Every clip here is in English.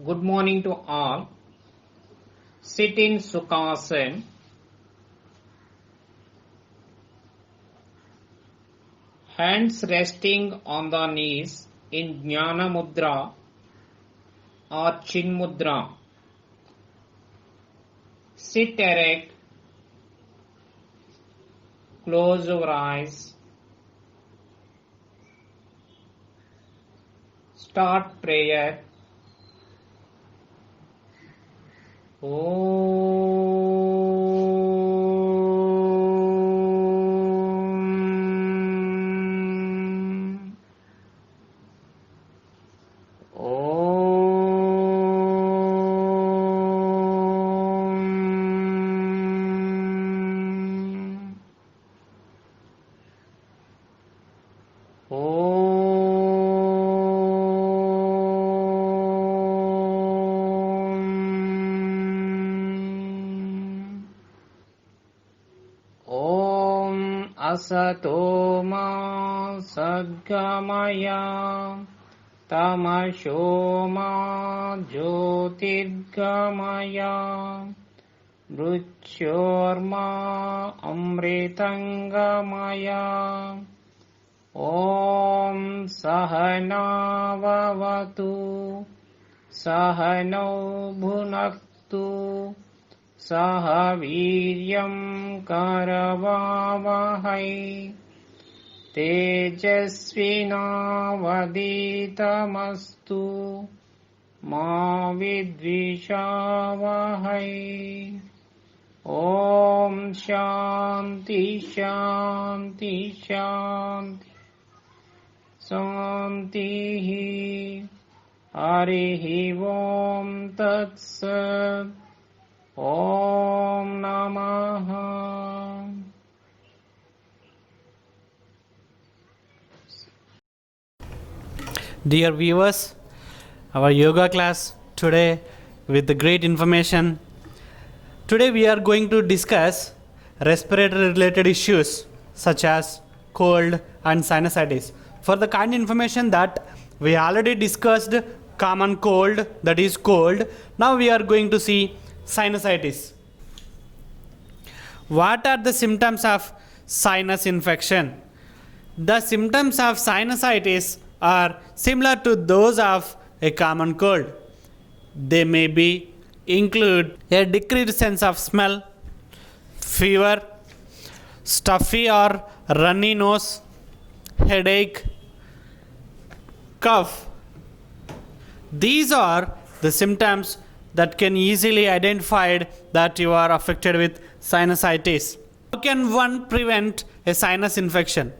Good morning to all. Sit in Sukhasana. Hands resting on the knees in Jnana Mudra or Chin Mudra. Sit erect. Close your eyes. Start prayer. Asato ma sadgamaya tamasho ma jyotirgamaya mruchyorma amritangamaya Om Sahana Vavatu Sahano Bhunaktu Saha Viryam Karavavahai Tejasvinavaditamastu Ma Vidvishavahai Om Shanti Shanti Shanti Santihi Harihi Om Tat Sat Om Namaha. Dear viewers, our yoga class today with the great information. Today we are going to discuss respiratory related issues such as cold and sinusitis. For the kind information that we already discussed common cold, that is cold. Now we are going to see sinusitis. What are the symptoms of sinus infection? The symptoms of sinusitis are similar to those of a common cold. They may be include a decreased sense of smell, fever, stuffy or runny nose, headache, cough. These are the symptoms that can easily identified that you are affected with sinusitis. How can one prevent a sinus infection?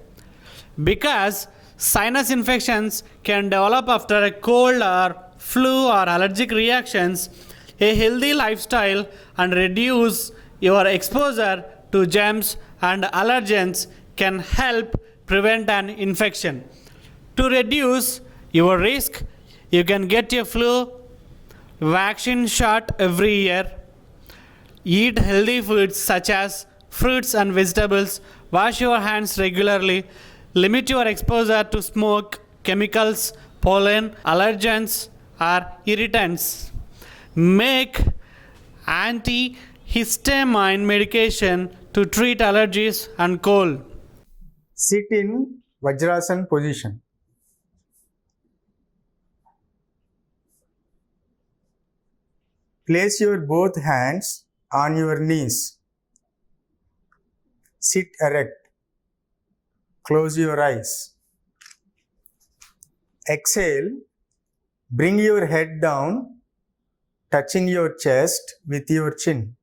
Because sinus infections can develop after a cold or flu or allergic reactions, a healthy lifestyle and reduce your exposure to germs and allergens can help prevent an infection. To reduce your risk, you can get a flu vaccine shot every year. Eat healthy foods such as fruits and vegetables. Wash your hands regularly. Limit your exposure to smoke, chemicals, pollen, allergens, or irritants. Make antihistamine medication to treat allergies and cold. Sit in Vajrasana position. Place your both hands on your knees. Sit erect. Close your eyes. Exhale. Bring your head down, touching your chest with your chin.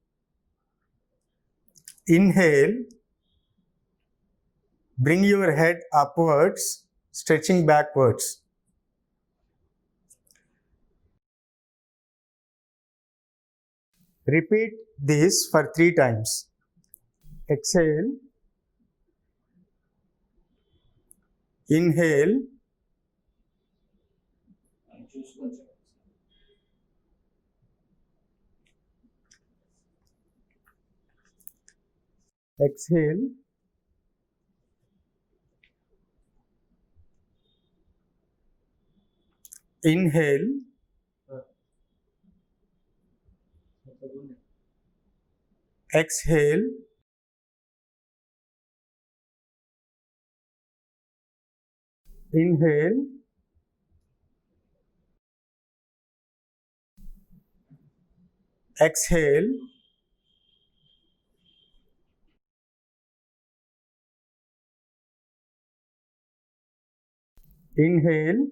Inhale. Bring your head upwards, stretching backwards. Repeat this for 3 times. Exhale. Inhale. Exhale. Inhale. exhale, inhale, exhale, inhale,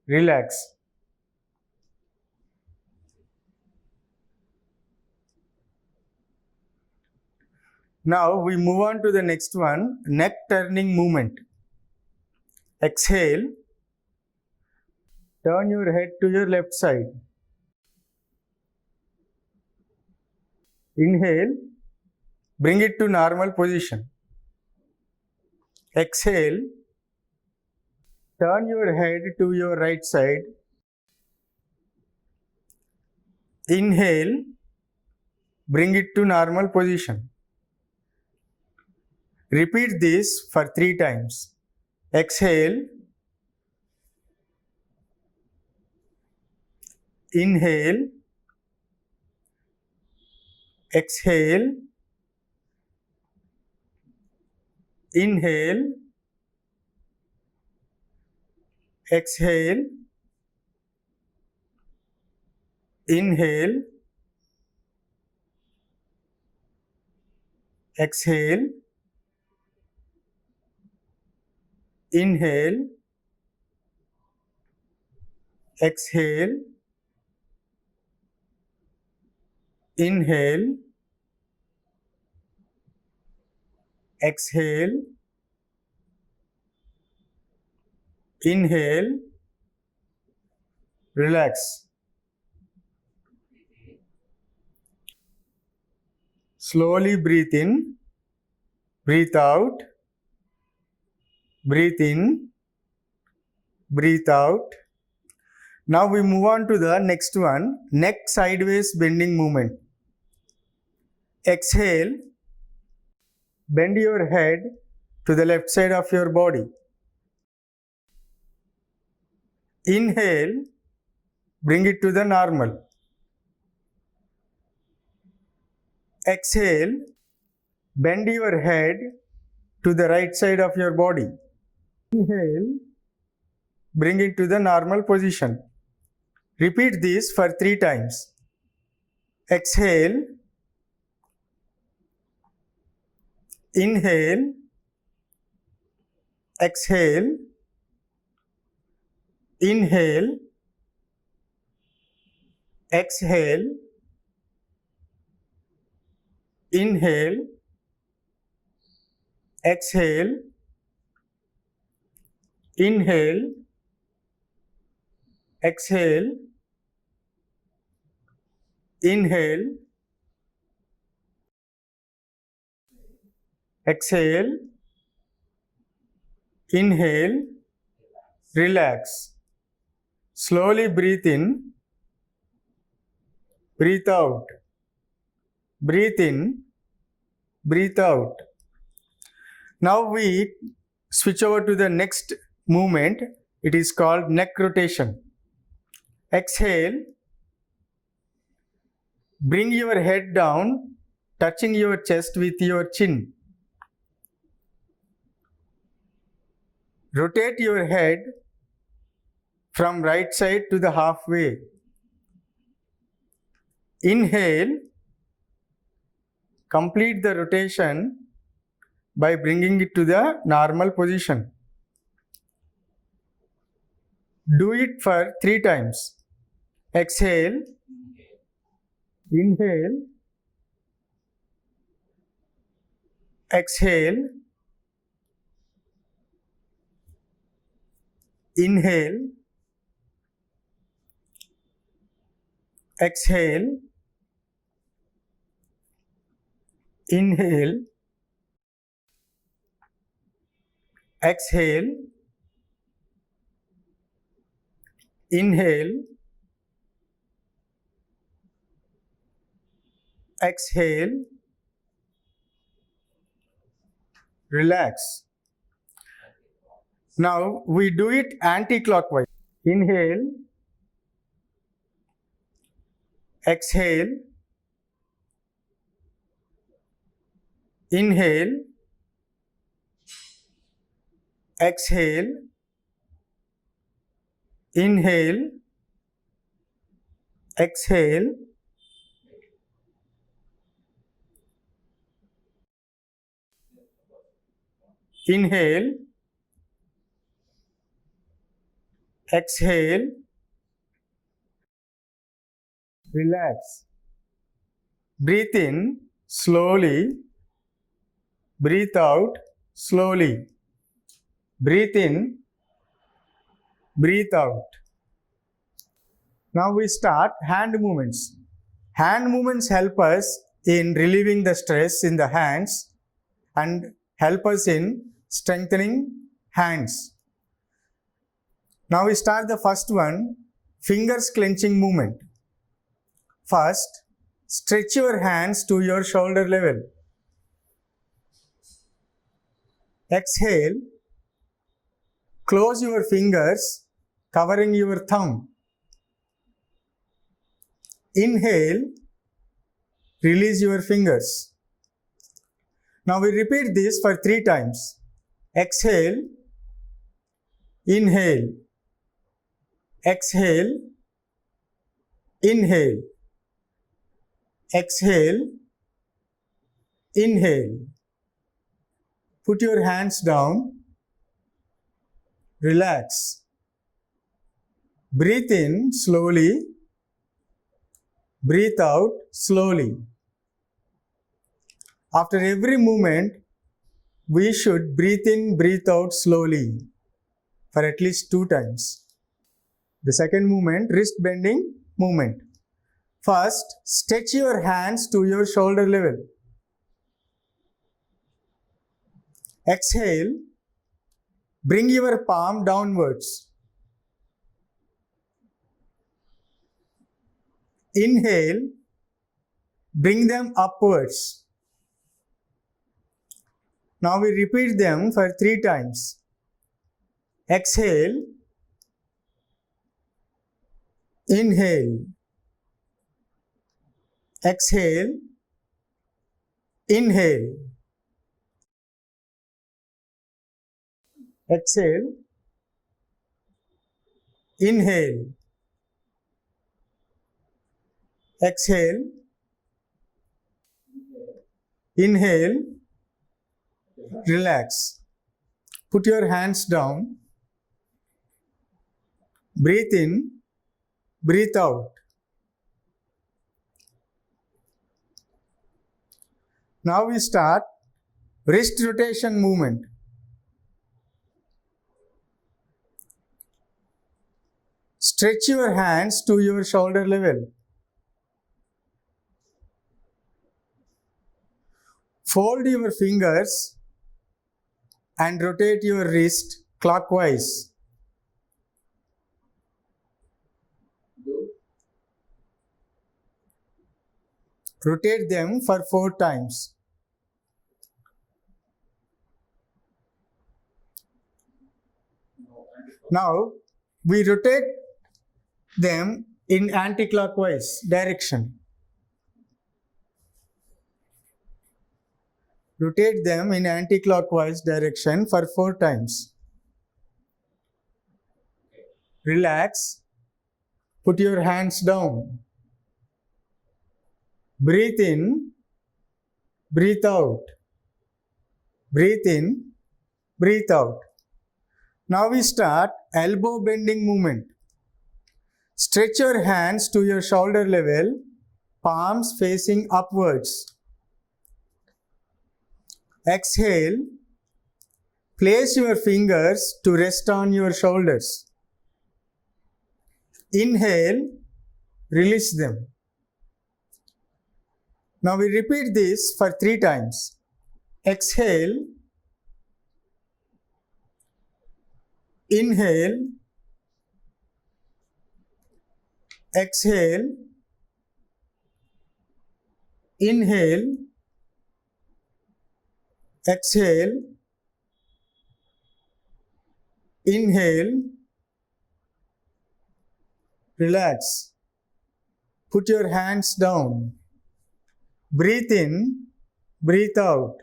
relax. Now we move on to the next one, neck turning movement. Exhale, turn your head to your left side. Inhale, bring it to normal position. Exhale, turn your head to your right side. Inhale, bring it to normal position. Repeat this for 3 times. Exhale, inhale, exhale, inhale, exhale, inhale, exhale, inhale, exhale, inhale, exhale, inhale, relax. Slowly breathe in, breathe out, breathe in, breathe out. Now we move on to the next one, neck sideways bending movement. Exhale, bend your head to the left side of your body. Inhale, bring it to the normal. Exhale, bend your head to the right side of your body. Inhale, bring it to the normal position. Repeat this for 3 times. Exhale, inhale, exhale, inhale, exhale, inhale, exhale, inhale, exhale, inhale, exhale, inhale, relax. Slowly breathe in, breathe out, breathe in, breathe out. Now we switch over to the next movement. It is called neck rotation. Exhale, bring your head down, touching your chest with your chin. Rotate your head from right side to the halfway. Inhale, complete the rotation by bringing it to the normal position. Do it for 3 times. Exhale, inhale, exhale, inhale, exhale, inhale, exhale, inhale, exhale, relax. Now we do it anti-clockwise. Inhale, exhale, inhale, exhale, inhale, exhale, inhale, exhale, relax. Breathe in slowly, breathe out slowly. Breathe in, breathe out. Now we start hand movements. Hand movements help us in relieving the stress in the hands and help us in strengthening hands. Now we start the first one, fingers clenching movement. First, stretch your hands to your shoulder level. Exhale, close your fingers, covering your thumb. Inhale, release your fingers. Now we repeat this for 3 times. Exhale, inhale, exhale, inhale, exhale, inhale. Put your hands down, relax. Breathe in slowly, breathe out slowly. After every movement, we should breathe in, breathe out slowly for at least 2 times. The second movement, wrist bending movement. First, stretch your hands to your shoulder level. Exhale, bring your palm downwards. Inhale, bring them upwards. Now we repeat them for 3 times. Exhale, inhale, exhale, inhale, exhale, inhale, exhale, inhale, relax. Put your hands down. Breathe in, breathe out. Now we start wrist rotation movement. Stretch your hands to your shoulder level. Fold your fingers and rotate your wrist clockwise. Rotate them for 4 times. Now we rotate them in anti-clockwise direction. Rotate them in anti-clockwise direction for 4 times. Relax. Put your hands down. Breathe in, breathe out. Breathe in, breathe out. Now we start elbow bending movement. Stretch your hands to your shoulder level, palms facing upwards. Exhale. Place your fingers to rest on your shoulders. Inhale, release them. Now we repeat this for 3 times. Exhale, inhale, exhale, inhale, exhale, Inhale, relax. Put your hands down. Breathe in, breathe out.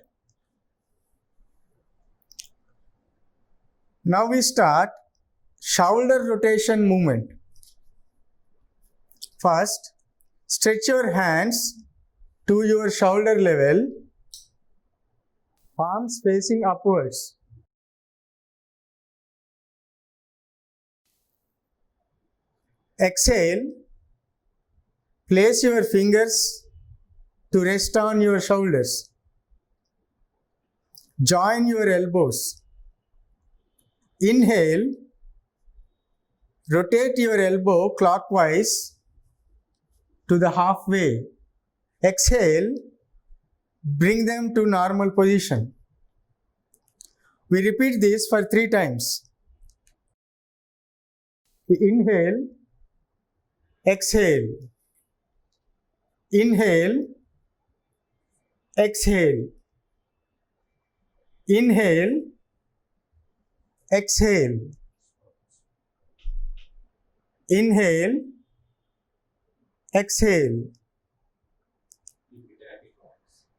Now we start shoulder rotation movement. First, stretch your hands to your shoulder level, palms facing upwards. Exhale, place your fingers to rest on your shoulders. Join your elbows. Inhale, rotate your elbow clockwise to the halfway. Exhale, bring them to normal position. We repeat this for 3 times. Inhale, exhale. Inhale, exhale. Inhale, exhale. Inhale, exhale.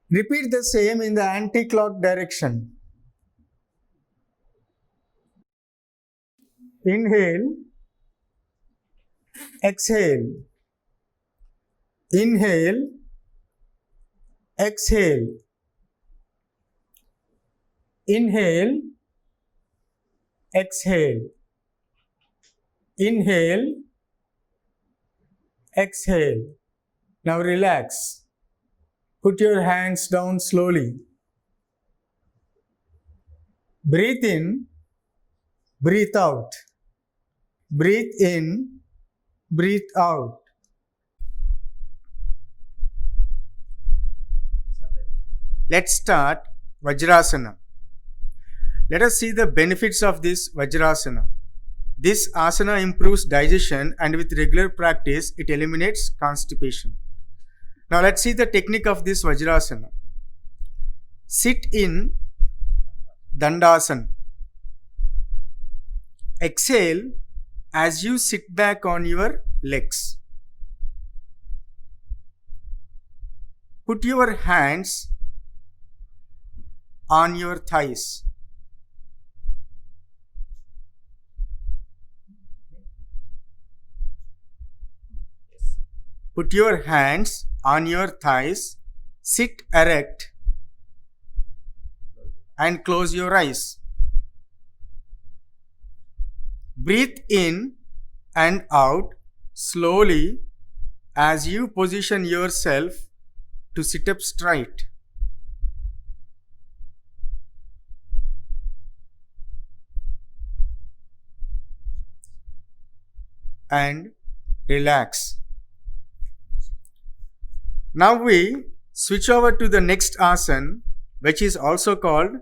Repeat the same in the anti-clock direction. Inhale, exhale. Inhale, exhale. Inhale, exhale. Inhale, exhale. Now relax. Put your hands down slowly. Breathe in, breathe out. Breathe in, breathe out. Let's start Vajrasana. Let us see the benefits of this Vajrasana. This asana improves digestion, and with regular practice, it eliminates constipation. Now let's see the technique of this Vajrasana. Sit in Dandasana. Exhale as you sit back on your legs. Put your hands on your thighs. Put your hands on your thighs, sit erect and close your eyes. Breathe in and out slowly as you position yourself to sit up straight. And relax. Now we switch over to the next asana, which is also called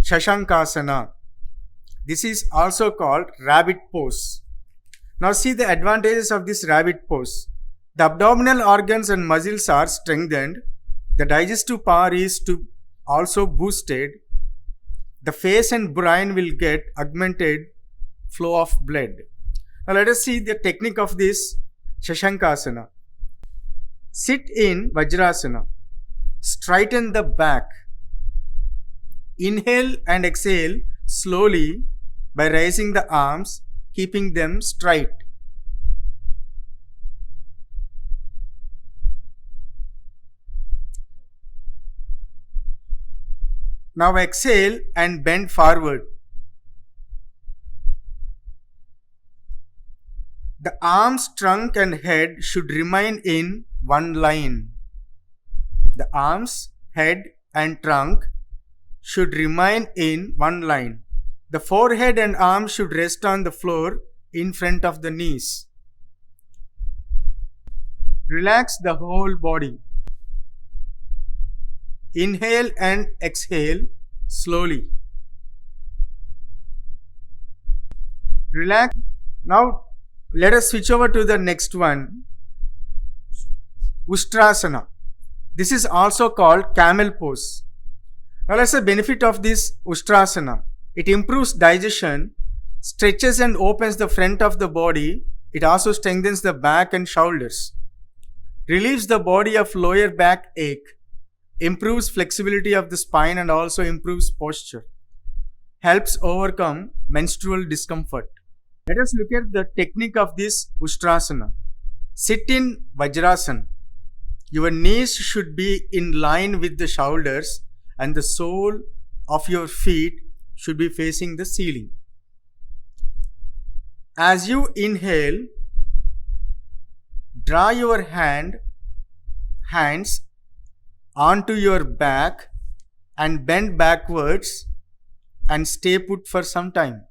Shashankasana. This is also called rabbit pose. Now see the advantages of this rabbit pose. The abdominal organs and muscles are strengthened. The digestive power is also boosted. The face and brain will get augmented flow of blood. Now let us see the technique of this Shashankasana. Sit in Vajrasana. Straighten the back. Inhale and exhale slowly by raising the arms, keeping them straight. Now exhale and bend forward. The arms, trunk and head should remain in one line. The arms, head and trunk should remain in one line. The forehead and arms should rest on the floor in front of the knees. Relax the whole body. Inhale and exhale slowly. Relax. Now let us switch over to the next one. Ustrasana. This is also called camel pose. Now let's see the benefit of this Ustrasana. It improves digestion. stretches and opens the front of the body. It also strengthens the back and shoulders, relieves the body of lower back ache, improves flexibility of the spine and also improves posture, helps overcome menstrual discomfort. Let us look at the technique of this Ustrasana. Sit in Vajrasana. Your knees should be in line with the shoulders and the sole of your feet should be facing the ceiling. As you inhale, draw your hands onto your back and bend backwards and stay put for some time.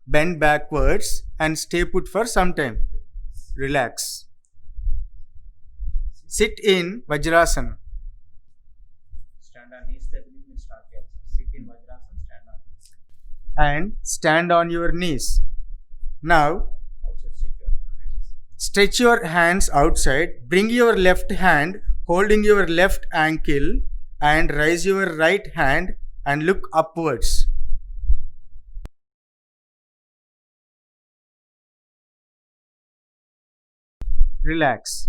Bend backwards and stay put for some time. Relax. Sit in Vajrasana. Stand on knees, that means start here. Sit in Vajrasana, stand on knees. And stand on your knees. Now, Also sit your hands. stretch your hands outside. Bring your left hand holding your left ankle and raise your right hand and look upwards. Relax.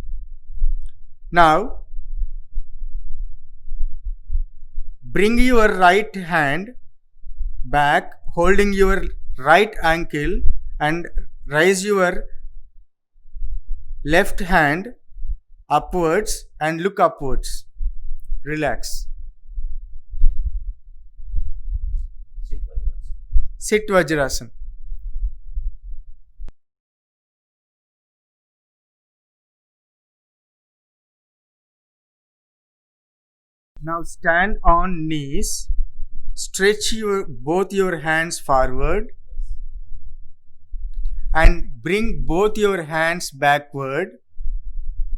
Now, bring your right hand back holding your right ankle and raise your left hand upwards and look upwards. Relax. Sit Vajrasana. Sit Vajrasana. Now stand on knees. Stretch both your hands forward and bring both your hands backward,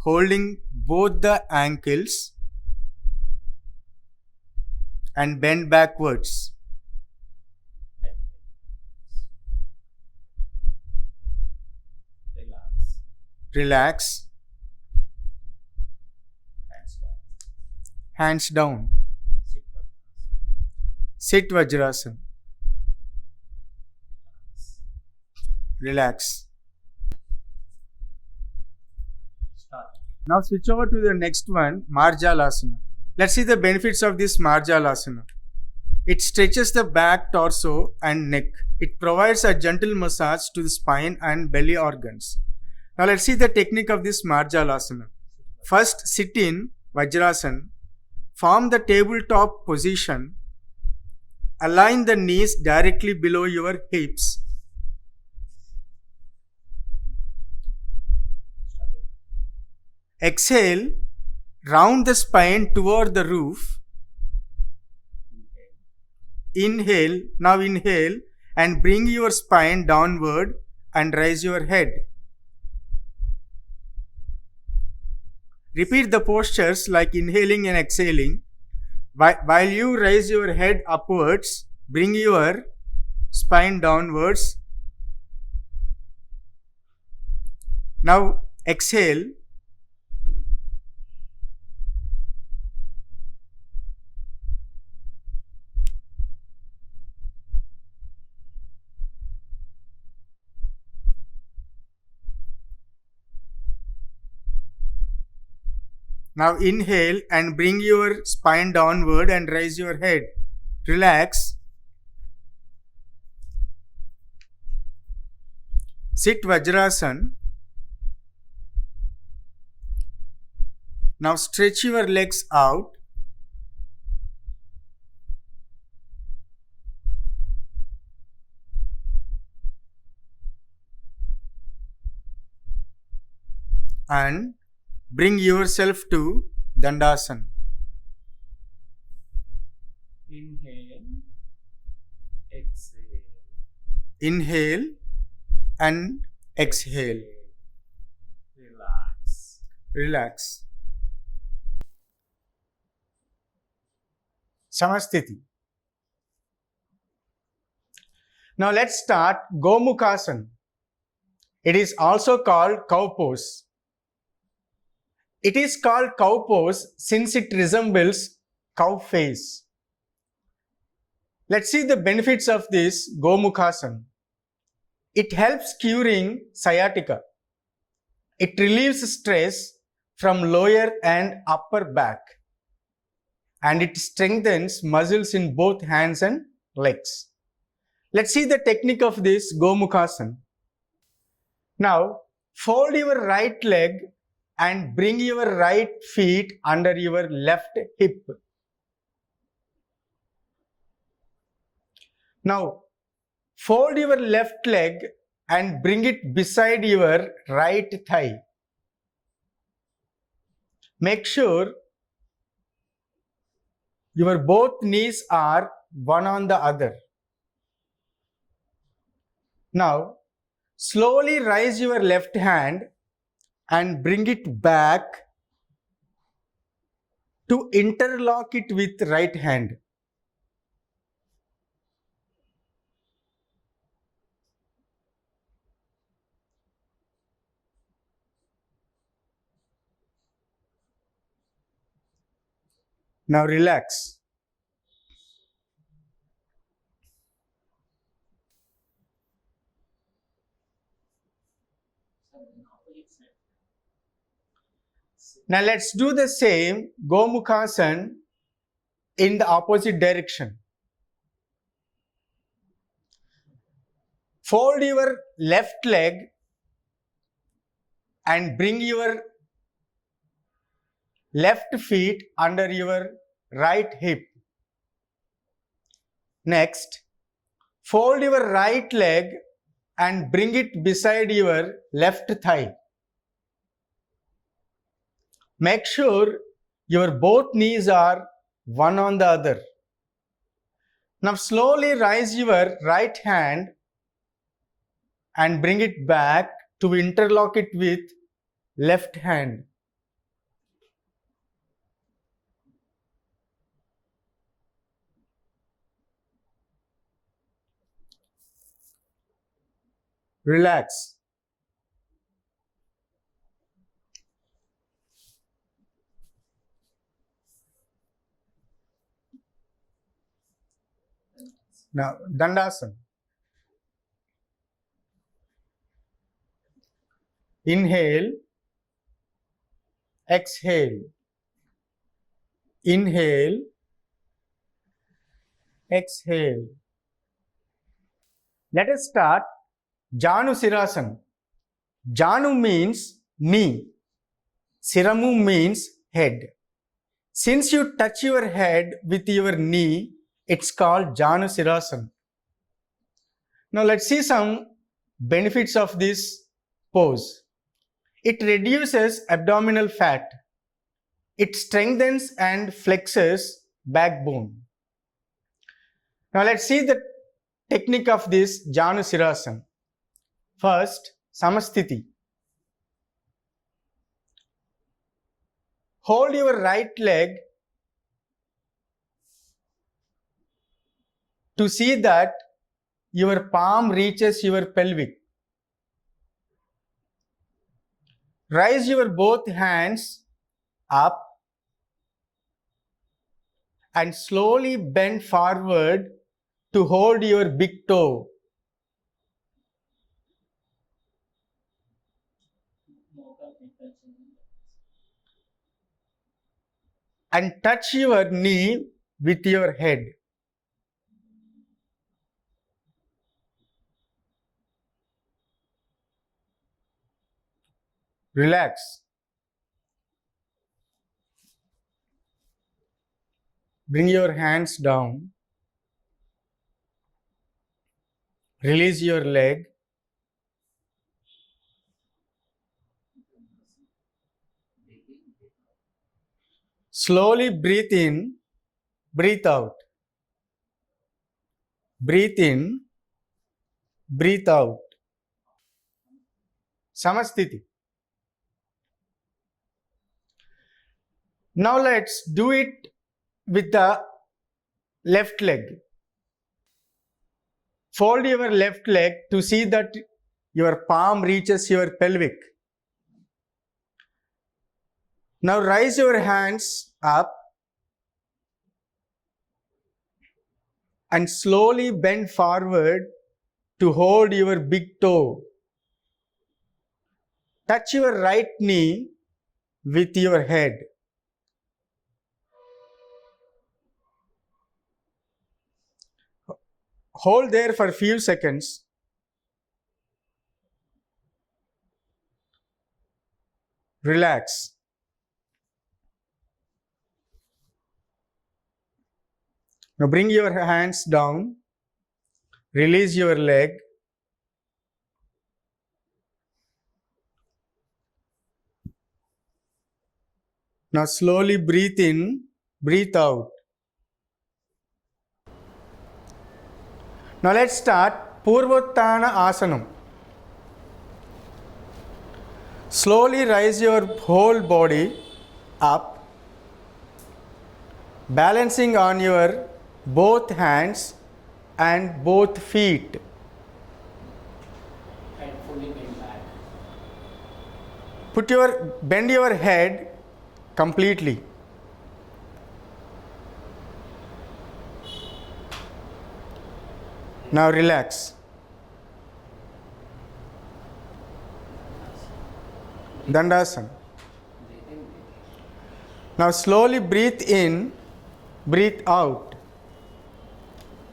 holding both the ankles and bend backwards. Relax. Relax. Hands down. Hands down. Sit Vajrasana. Sit Vajrasana. Relax. Start. Now switch over to the next one, Marjalasana. Let's see the benefits of this Marjalasana. It stretches the back, torso and neck. It provides a gentle massage to the spine and belly organs. Now let's see the technique of this Marjalasana. First, sit in Vajrasana. Form the tabletop position. Align the knees directly below your hips. Start it. Exhale, round the spine toward the roof. Inhale. Inhale and bring your spine downward and raise your head. Repeat the postures like inhaling and exhaling. While you raise your head upwards, bring your spine downwards. Now exhale. Now inhale and bring your spine downward and raise your head. Relax. Sit Vajrasana. Now stretch your legs out. And bring yourself to Dandasana. Inhale. Exhale. Inhale and exhale. Relax. Relax. Samasthiti. Now let's start Gomukhasana. It is also called cow pose. It is called cow pose since it resembles cow face. Let's see the benefits of this Gomukhasana. It helps curing sciatica. It relieves stress from lower and upper back, and it strengthens muscles in both hands and legs. Let's see the technique of this Gomukhasana. Now, fold your right leg and bring your right feet under your left hip. Now, fold your left leg and bring it beside your right thigh. Make sure your both knees are one on the other. Now, slowly raise your left hand and bring it back to interlock it with right hand. Now relax. Now let's do the same Gomukhasana in the opposite direction. Fold your left leg and bring your left feet under your right hip. Next, fold your right leg and bring it beside your left thigh. Make sure your both knees are one on the other. Now slowly raise your right hand and bring it back to interlock it with left hand. Relax. Now, Dandasana. Inhale, exhale. Inhale, exhale. Let us start Janu Sirasana. Janu means knee. Siramu means head. Since you touch your head with your knee, it's called Janu Sirasana. Now let's see some benefits of this pose. It reduces abdominal fat. It strengthens and flexes backbone. Now let's see the technique of this Janu Sirasana. First, Samasthiti. Hold your right leg to see that your palm reaches your pelvic. Raise your both hands up and slowly bend forward to hold your big toe. And touch your knee with your head. Relax. Bring your hands down. Release your leg. Slowly breathe in, breathe out. Breathe in, breathe out. Samasthiti. Now let's do it with the left leg. Fold your left leg to see that your palm reaches your pelvic. Now raise your hands up and slowly bend forward to hold your big toe. Touch your right knee with your head. Hold there for a few seconds. Relax. Now bring your hands down. Release your leg. Now slowly breathe in, breathe out. Now let's start Purvottana Asanam. Slowly rise your whole body up, balancing on your both hands and both feet. And fully bend back. Bend your head completely. Now relax. Dandasana. Now slowly breathe in, breathe out.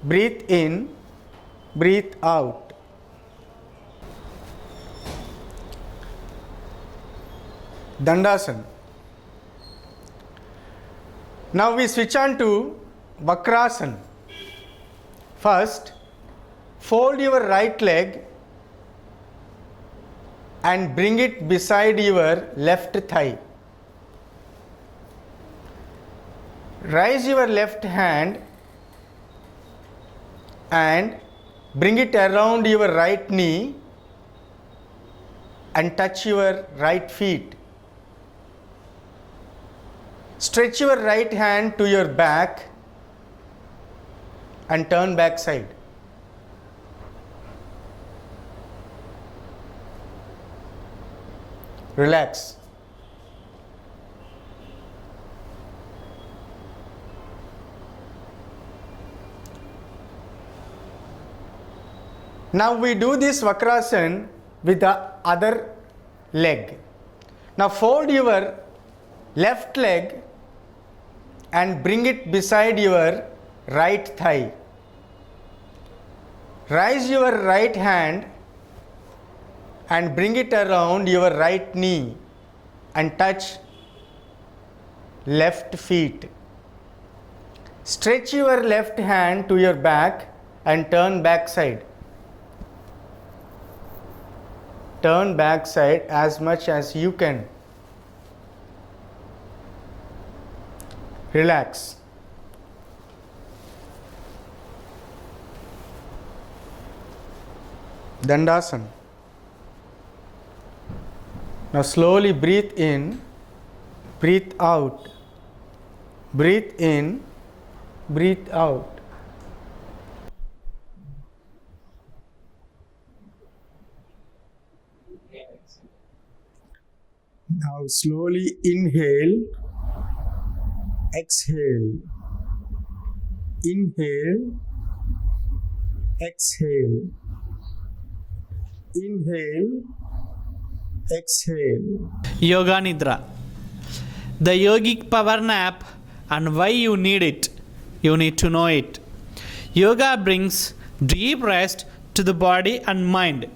Breathe in, breathe out. Dandasana. Now we switch on to Vakrasana. First, fold your right leg and bring it beside your left thigh. Raise your left hand and bring it around your right knee and touch your right feet. Stretch your right hand to your back and turn back side. Relax. Now we do this Vakrasana with the other leg. Now fold your left leg and bring it beside your right thigh. Raise your right hand and bring it around your right knee and touch left feet. Stretch your left hand to your back and turn back side. Turn back side as much as you can. Relax. Dandasana. Now slowly breathe in, breathe out. Breathe in, breathe out. Now slowly inhale, exhale. Inhale, exhale. Inhale, exhale. Yoga Nidra. The yogic power nap and why you need it. You need to know it. Yoga brings deep rest to the body and mind.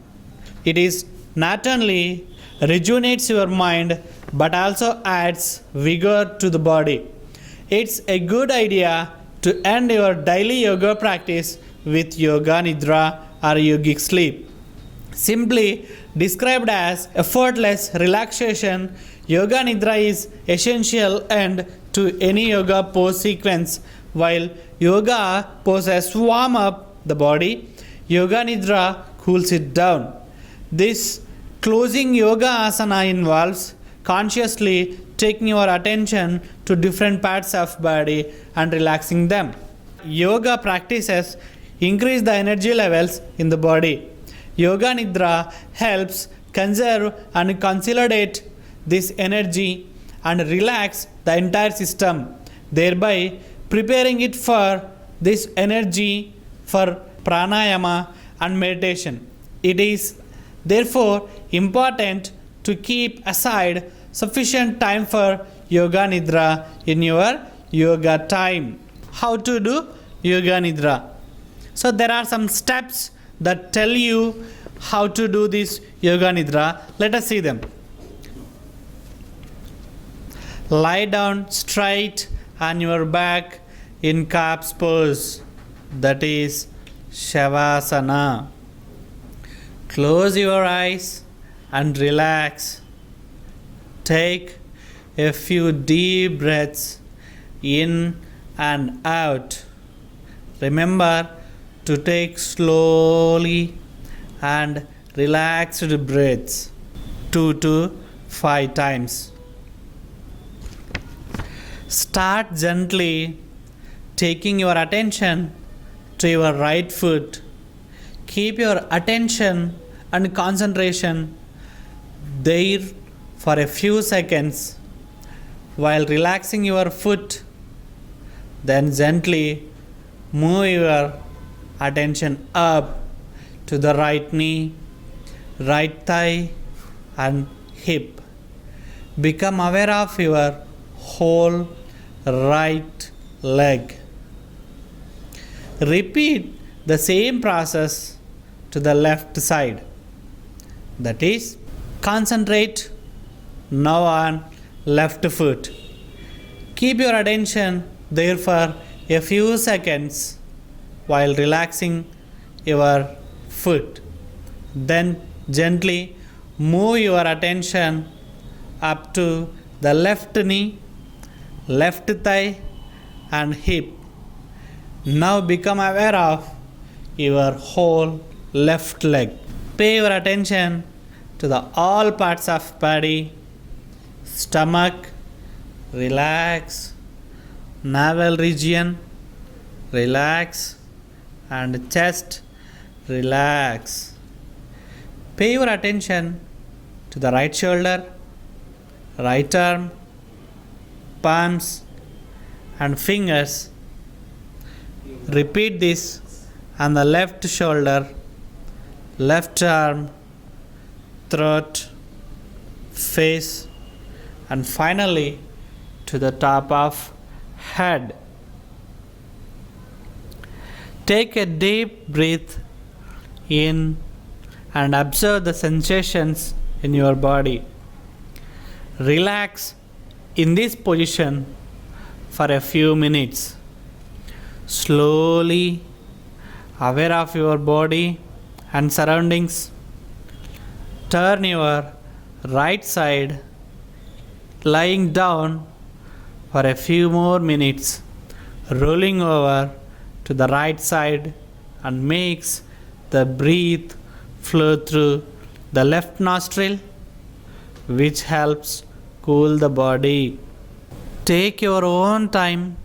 It is not only rejuvenates your mind but also adds vigor to the body. It's a good idea to end your daily yoga practice with Yoga Nidra or yogic sleep. Simply described as effortless relaxation, Yoga Nidra is essential end to any yoga pose sequence. While yoga poses warm up the body, Yoga Nidra cools it down. This closing yoga asana involves consciously taking your attention to different parts of body and relaxing them. Yoga practices increase the energy levels in the body. Yoga Nidra helps conserve and consolidate this energy and relax the entire system, thereby preparing it for this energy for pranayama and meditation. It is therefore important to keep aside sufficient time for yoga nidra in your yoga time. How to do yoga nidra? So there are some steps that tell you how to do this yoga nidra. Let us see them. Lie down straight on your back in calf's pose, that is Shavasana. Close your eyes and relax. Take a few deep breaths in and out. Remember to take slowly and relaxed breaths 2 to 5 times. Start gently, taking your attention to your right foot. Keep your attention and concentration there for a few seconds while relaxing your foot. Then gently move your attention up to the right knee, right thigh, and hip. Become aware of your whole right leg. Repeat the same process to the left side. That is, concentrate now on left foot. Keep your attention there for a few seconds while relaxing your foot. Then gently move your attention up to the left knee, left thigh, and hip. Now become aware of your whole left leg. Pay your attention to the all parts of body. Stomach, relax. Navel region, relax. And chest, relax. Pay your attention to the right shoulder, right arm, palms, and fingers. Repeat this on the left shoulder, left arm, throat, face, and finally to the top of head. Take a deep breath in and observe the sensations in your body. Relax in this position for a few minutes. Slowly aware of your body and surroundings. Turn your right side, lying down for a few more minutes, rolling over to the right side, and makes the breath flow through the left nostril, which helps cool the body. Take your own time.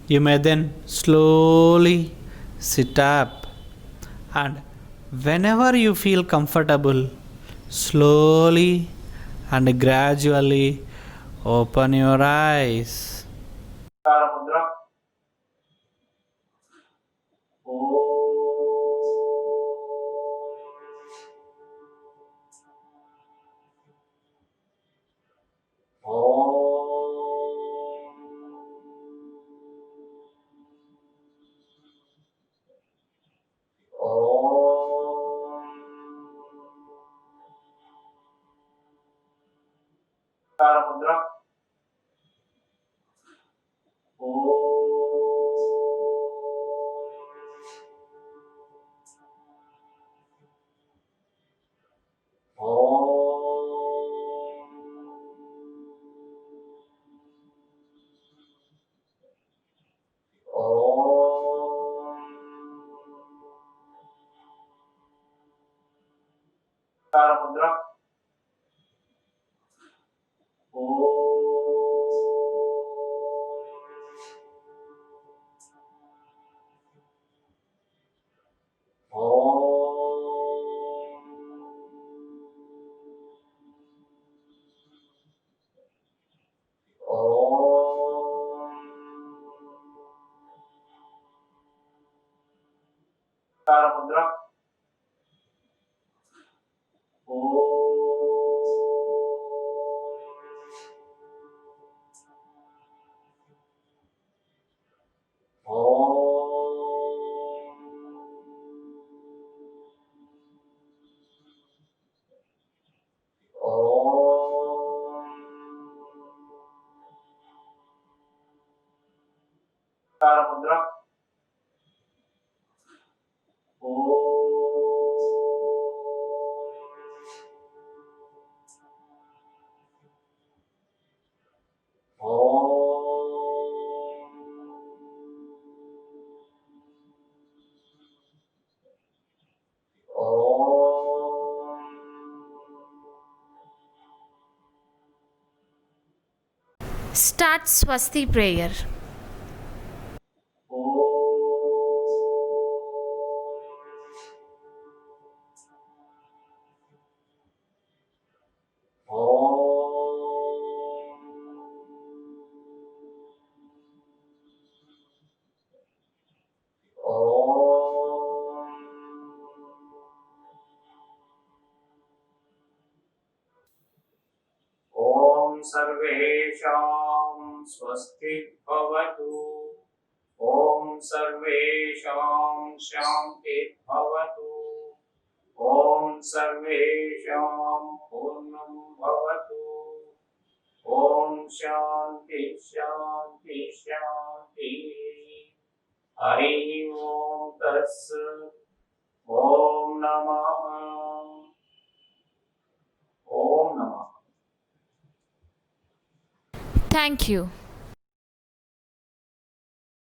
You may then slowly sit up, and whenever you feel comfortable, slowly and gradually open your eyes. Mudra. Mudra. Mudra. Namaskara mudra. Mudra. Start Swasti prayer. ॐ सर्वेषां स्वस्ति भवतु। ॐ सर्वेषां शान्ति भवतु। ॐ सर्वेषां पूर्णं भवतु। ॐ शान्ति शान्ति शान्ति। हरि ओम तत्सत्। ओम नमः। ओम नमः। Thank you.